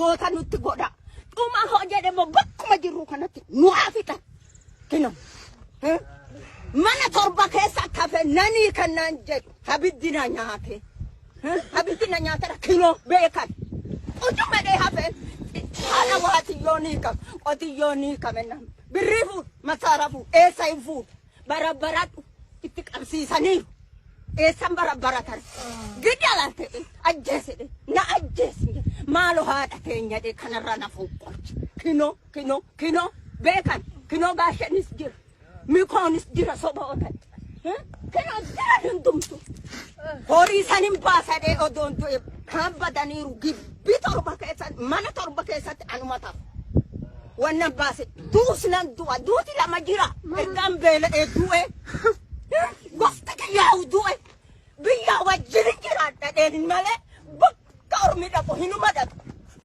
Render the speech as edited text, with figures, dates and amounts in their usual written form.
goota nutti godha dhuma hoo jedhemo bakkuma jirru kanatti nu afita kino mana torba keessa kafe nani kannan jedhu habiddina nyaate habiddina nyaate kino beekan ujuma de hafe ana waati yoni kamenna birifu masarafu esaifu barabaratu itti qabsiisanii esan barabaratan gidalante ajjese na ajjese maalo haadha teenya de kanarra na fuuqqoch kino beekan kino gaashanis jira mikonis jira soboota kino jira hundumtu horii sanin baasade odonto kabbadaniiru gibbi torba keessatti mana torba keessatti anumata wannan baase duusnan duuti lama jira ergan beela du'e gosta kiyaawu du'e biyya wajjin jira dhadheen malee bakka ormi dhaqu hinuma dhaqu